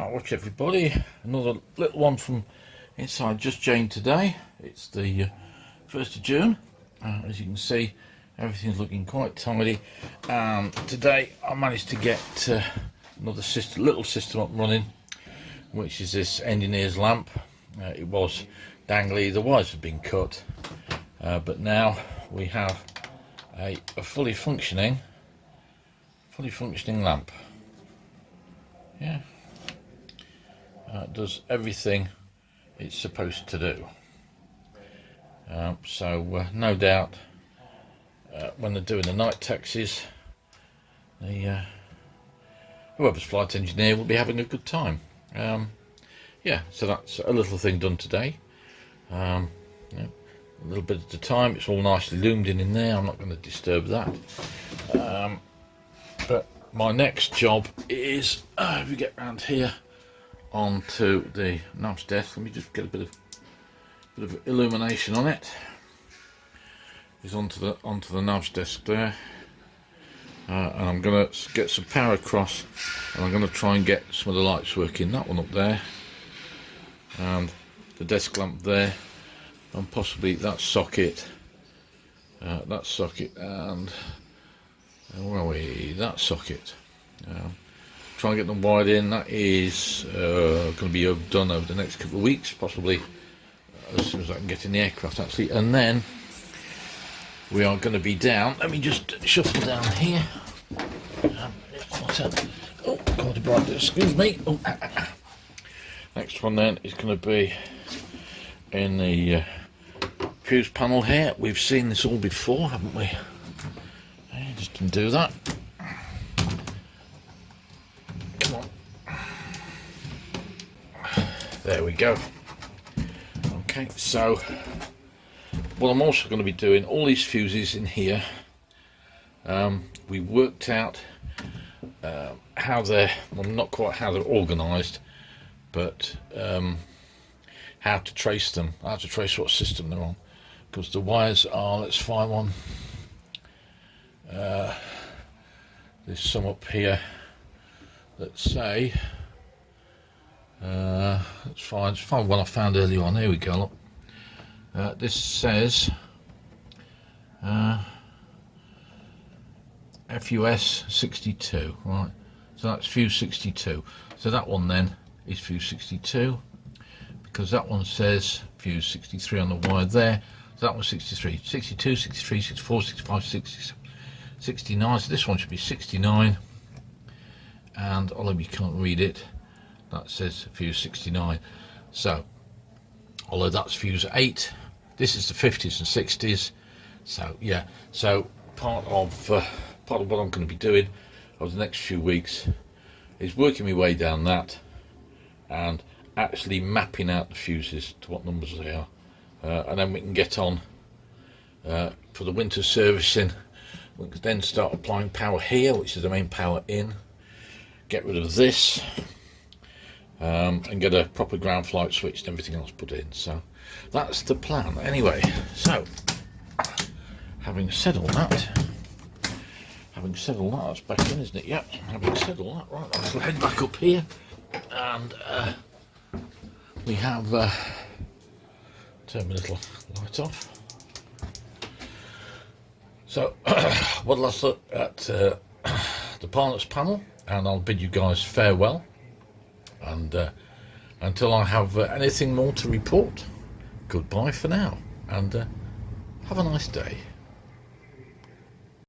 Watch everybody, another little one from inside Just Jane today. It's the 1st of June. As you can see, everything's looking quite tidy. Today I managed to get another little system up running, which is this engineer's lamp. It was dangly, the wires have been cut, but now we have a fully functioning lamp. Yeah, does everything it's supposed to do. So no doubt when they're doing the night taxis, whoever's flight engineer will be having a good time. Yeah, so that's a little thing done today. A little bit at a time. It's all nicely loomed in there. I'm not going to disturb that. But my next job is, if we get round here onto the nav's desk, let me just get a bit of illumination on it. Is onto the nav's desk there, and I'm going to get some power across, and I'm going to try and get some of the lights working. That one up there, and the desk lamp there, and possibly that socket, and where are we? That socket. Try and get them wired in. That is going to be done over the next couple of weeks, possibly as soon as I can get in the aircraft actually. And then we are going to be down. Let me just shuffle down here. Oh, God, the brightness. Excuse me. Oh, Next one then is going to be in the fuse panel here. We've seen this all before, haven't we? Just undo that. Come on. There we go. Okay, so what I'm also going to be doing, all these fuses in here, we worked out how they're, well, not quite how they're organised, but how to trace them, how to trace what system they're on, because the wires are, let's find one. There's some up here that say, let's find one I found earlier on. Here we go. Look. This says FUS 62, right? So that's fuse 62. So that one then is fuse 62, because that one says fuse 63 on the wire there. So that one's 63, 62, 63, 64, 65, 66. 69, so this one should be 69, and although you can't read it, that says fuse 69. So although that's fuse 8, this is the 50s and 60s. So yeah, so part of what I'm going to be doing over the next few weeks is working my way down that and actually mapping out the fuses to what numbers they are, and then we can get on for the winter servicing. We can then start applying power here, which is the main power in, get rid of this, and get a proper ground flight switch and everything else put in. So that's the plan. Anyway, so having said all that, that's back in, isn't it? Yep. Having said all that, right, let's head back up here, and we have turn my little light off. So well, let's look at the pilot's panel, and I'll bid you guys farewell, and until I have anything more to report, goodbye for now, and have a nice day.